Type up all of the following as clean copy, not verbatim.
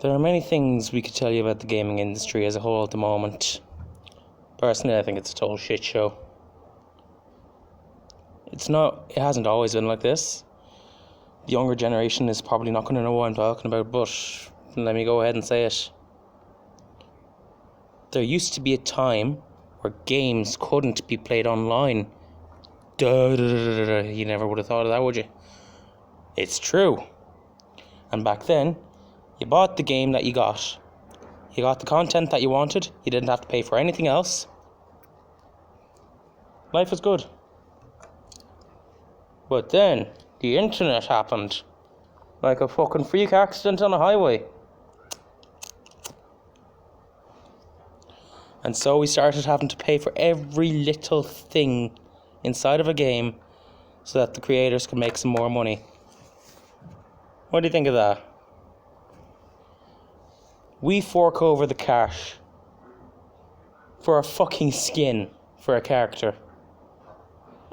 There are many things we could tell you about the gaming industry as a whole at the moment. Personally, I think it's a total shit show. It hasn't always been like this. The younger generation is probably not going to know what I'm talking about, but let me go ahead and say it. There used to be a time where games couldn't be played online. You never would have thought of that, would you? It's true. And back then, you bought the game that you got. You got the content that you wanted. You didn't have to pay for anything else. Life was good. But then, the internet happened. Like a fucking freak accident on a highway. And so we started having to pay for every little thing inside of a game so that the creators could make some more money. What do you think of that? We fork over the cash for a fucking skin for a character.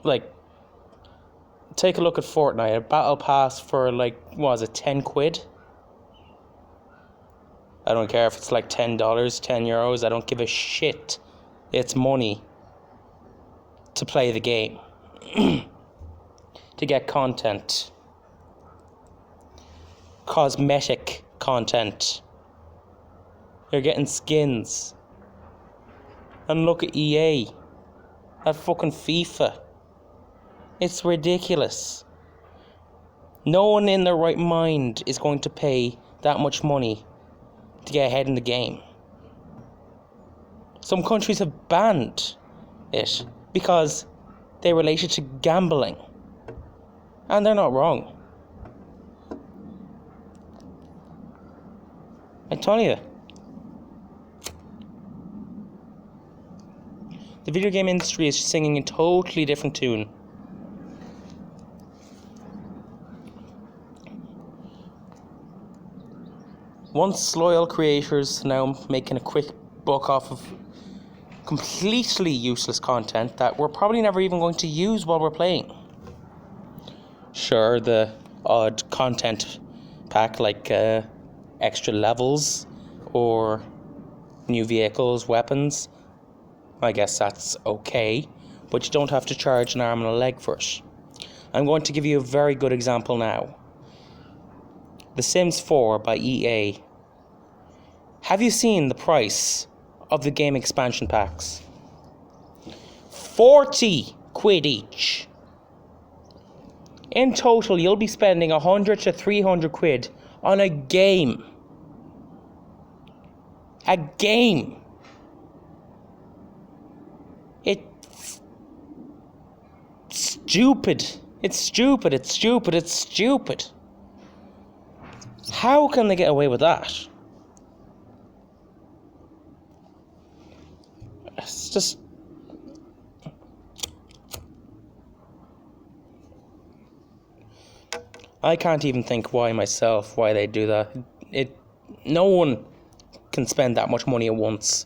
Like, take a look at Fortnite, a battle pass for £10 quid? I don't care if it's like $10, €10, I don't give a shit. It's money to play the game. To get content. Cosmetic content. You're getting skins. And look at EA. At fucking FIFA. It's ridiculous. No one in their right mind is going to pay that much money to get ahead in the game. Some countries have banned it because they relate it to gambling. And they're not wrong. I tell you. The video game industry is singing a totally different tune. Once loyal creators now making a quick buck off of completely useless content that we're probably never even going to use while we're playing. Sure, the odd content pack like extra levels or new vehicles, weapons, I guess that's okay, but you don't have to charge an arm and a leg for it. I'm going to give you a very good example now. The Sims 4 by EA. Have you seen the price of the game expansion packs? 40 quid each. In total, you'll be spending 100 to 300 quid on a game. A game. It's stupid. It's stupid. It's stupid. It's stupid. How can they get away with that? It's just... I can't even think why they do that. No one can spend that much money at once.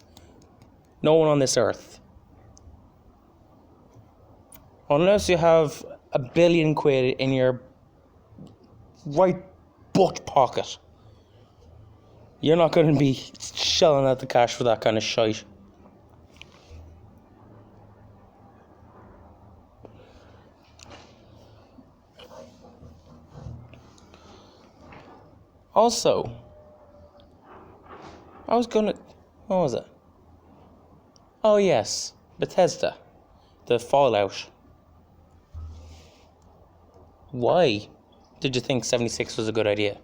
No one on this earth. Unless you have £1 billion in your right butt pocket. You're not going to be shelling out the cash for that kind of shite. Also, what was it? Oh yes, Bethesda, the Fallout. Why did you think 76 was a good idea?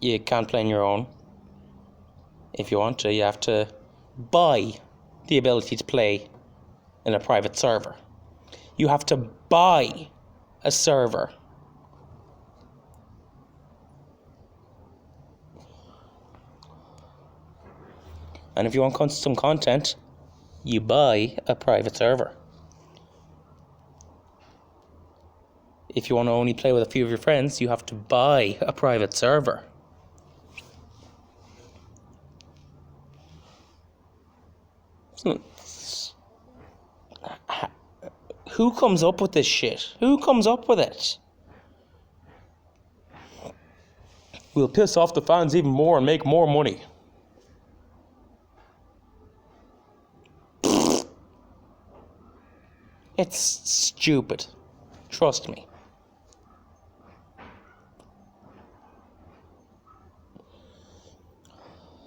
You can't play on your own. If you want to, you have to buy the ability to play in a private server. You have to buy a server. And if you want some content, you buy a private server. If you want to only play with a few of your friends, you have to buy a private server. Who comes up with this shit? Who comes up with it? We'll piss off the fans even more and make more money. It's stupid. Trust me.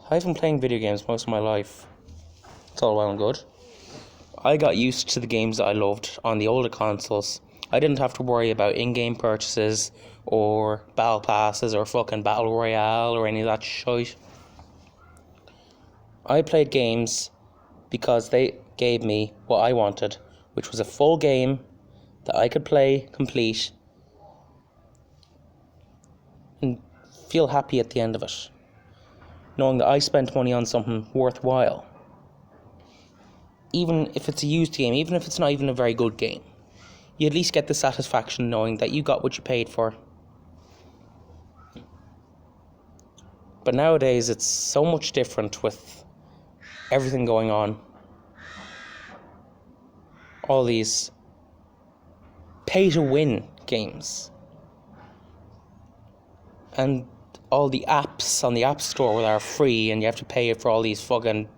I've been playing video games most of my life. It's all well and good. I got used to the games that I loved on the older consoles. I didn't have to worry about in-game purchases or battle passes or fucking battle royale or any of that shit. I played games because they gave me what I wanted, which was a full game that I could play, complete, and feel happy at the end of it, knowing that I spent money on something worthwhile. Even if it's a used game, even if it's not even a very good game, you at least get the satisfaction knowing that you got what you paid for. But nowadays it's so much different with everything going on. All these pay-to-win games. And all the apps on the App Store that are free and you have to pay for all these fucking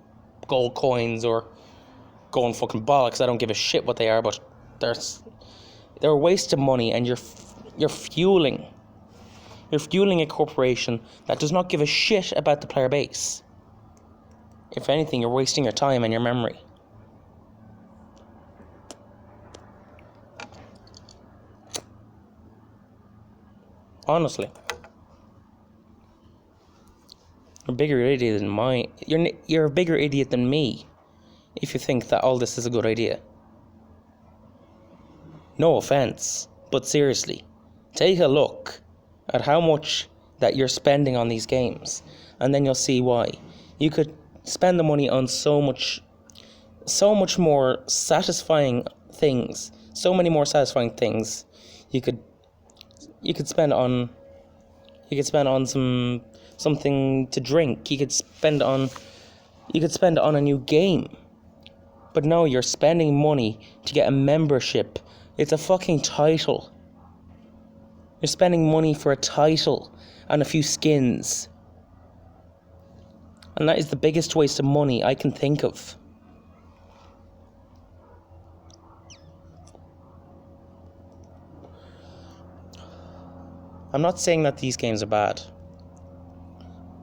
gold coins or going fucking bollocks. I don't give a shit what they are, but they're a waste of money, and you're fueling a corporation that does not give a shit about the player base. If anything, you're wasting your time and your memory. Honestly, you're a bigger idiot than you're a bigger idiot than me if you think that all this is a good idea. No offense, but seriously, take a look at how much that you're spending on these games, and then you'll see why. You could spend the money on so much more satisfying things, so many more satisfying things. You could spend on something to drink. You could spend on a new game. But no, you're spending money to get a membership. It's a fucking title. You're spending money for a title and a few skins. And that is the biggest waste of money I can think of. I'm not saying that these games are bad.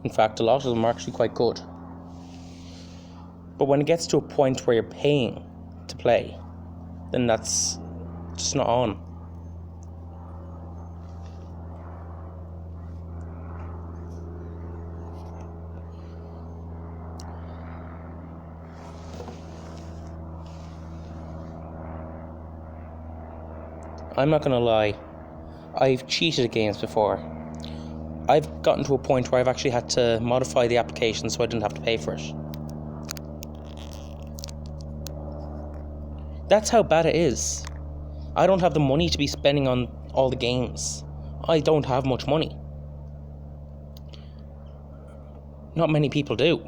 In fact, a lot of them are actually quite good. But when it gets to a point where you're paying to play, then that's just not on. I'm not gonna lie, I've cheated at games before. I've gotten to a point where I've actually had to modify the application so I didn't have to pay for it. That's how bad it is. I don't have the money to be spending on all the games. I don't have much money. Not many people do.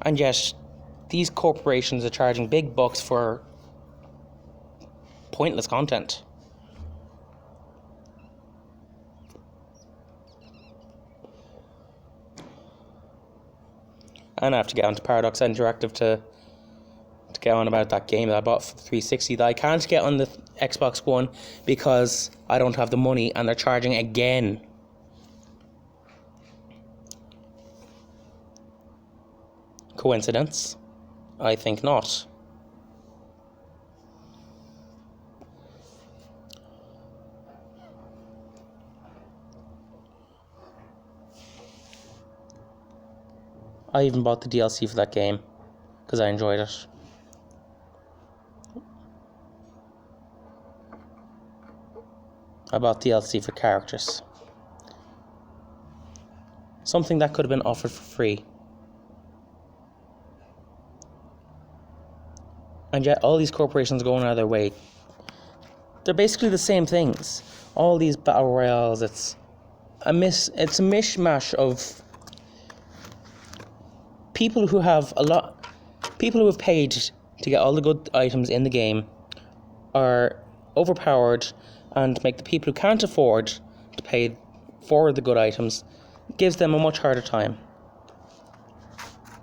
And yet, these corporations are charging big bucks for pointless content. And I have to get onto Paradox Interactive to get on about that game that I bought for the 360 that I can't get on the Xbox One because I don't have the money and they're charging again. Coincidence? I think not. I even bought the DLC for that game because I enjoyed it. I bought DLC for characters. Something that could have been offered for free. And yet all these corporations are going out of their way. They're basically the same things. All these battle royales, it's a mishmash of people who have paid to get all the good items in the game are overpowered and make the people who can't afford to pay for the good items gives them a much harder time.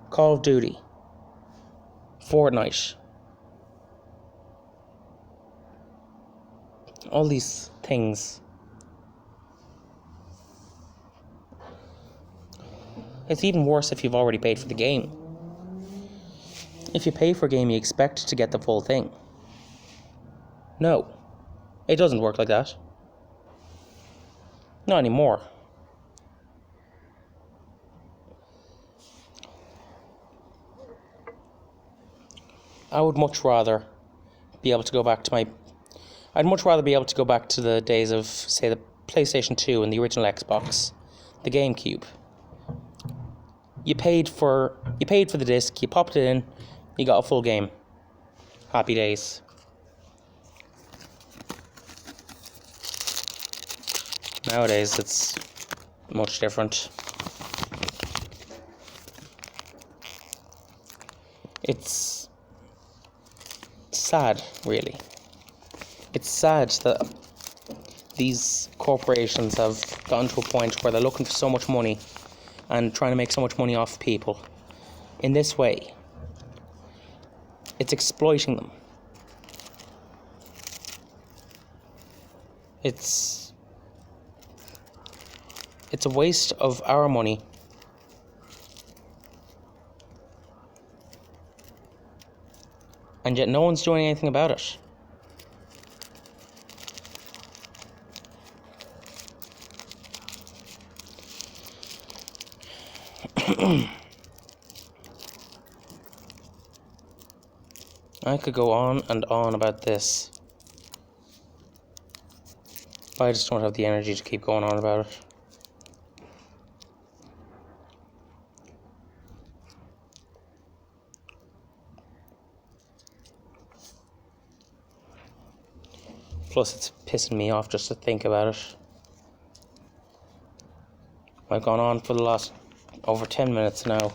Call of Duty, Fortnite, all these things. It's even worse if you've already paid for the game. If you pay for a game, you expect to get the full thing. No, it doesn't work like that. Not anymore. I would much rather be able to go back to I'd much rather be able to go back to the days of, say, the PlayStation 2 and the original Xbox, the GameCube. You paid for the disc, you popped it in, you got a full game. Happy days. Nowadays, it's much different. It's sad, really. It's sad that these corporations have gotten to a point where they're looking for so much money and trying to make so much money off people in this way. It's exploiting them. It's a waste of our money. And yet no one's doing anything about it. I could go on and on about this, but I just don't have the energy to keep going on about it. Plus, it's pissing me off just to think about it. I've gone on for the last over 10 minutes now.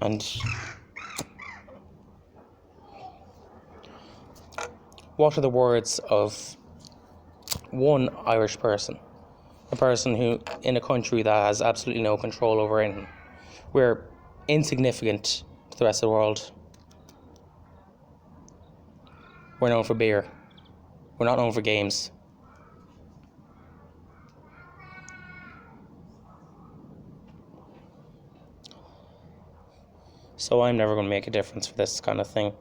And what are the words of one Irish person? A person who, in a country that has absolutely no control over anything. We're insignificant to the rest of the world. We're known for beer. We're not known for games. So I'm never going to make a difference for this kind of thing.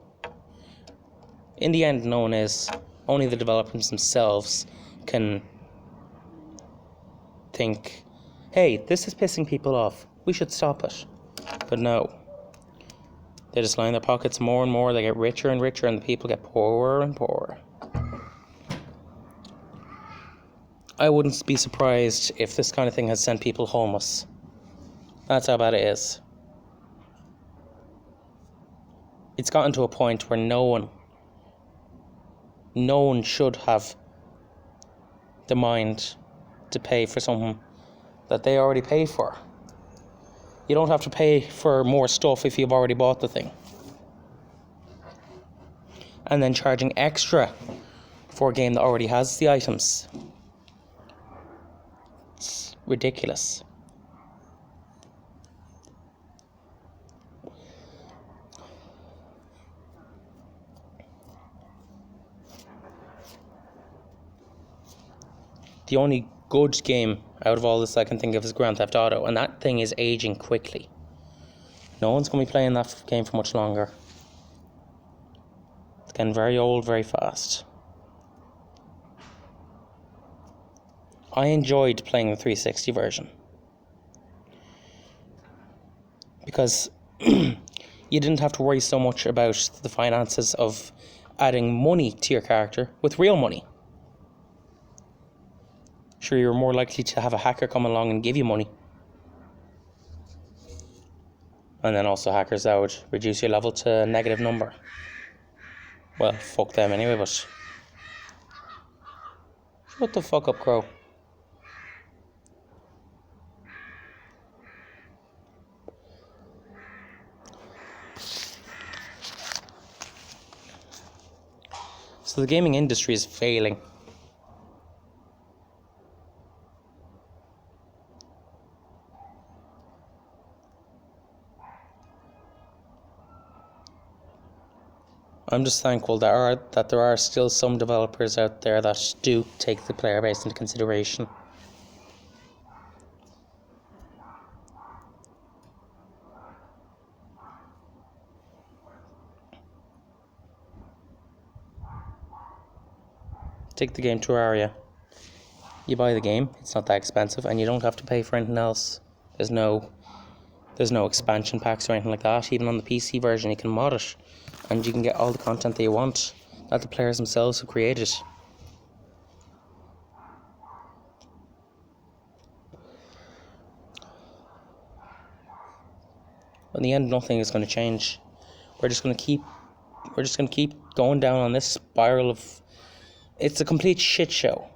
In the end, no one is. Only the developers themselves can think, hey, this is pissing people off. We should stop it. But no. They just line their pockets more and more. They get richer and richer, and the people get poorer and poorer. I wouldn't be surprised if this kind of thing has sent people homeless. That's how bad it is. It's gotten to a point where no one should have the mind to pay for something that they already paid for. You don't have to pay for more stuff if you've already bought the thing. And then charging extra for a game that already has the items. It's ridiculous. The only good game out of all this I can think of is Grand Theft Auto, and that thing is aging quickly. No one's going to be playing that game for much longer. It's getting very old very fast. I enjoyed playing the 360 version because you didn't have to worry so much about the finances of adding money to your character with real money. Sure, you're more likely to have a hacker come along and give you money. And then also hackers that would reduce your level to a negative number. Well, fuck them anyway, but... Shut the fuck up, Crow. So the gaming industry is failing. I'm just thankful that there are still some developers out there that do take the player base into consideration. Take the game to Aria. You buy the game, it's not that expensive, and you don't have to pay for anything else. There's no expansion packs or anything like that. Even on the PC version, you can mod it, and you can get all the content that you want, that the players themselves have created. In the end, nothing is going to change. We're just going to keep going down on this spiral of... It's a complete shit show.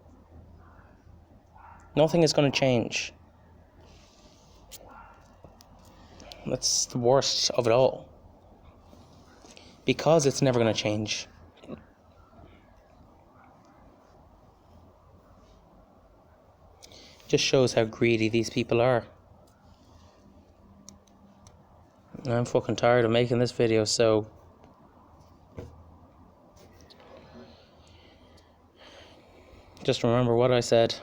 Nothing is going to change. That's the worst of it all. Because it's never going to change. Just shows how greedy these people are. I'm fucking tired of making this video, so... just remember what I said.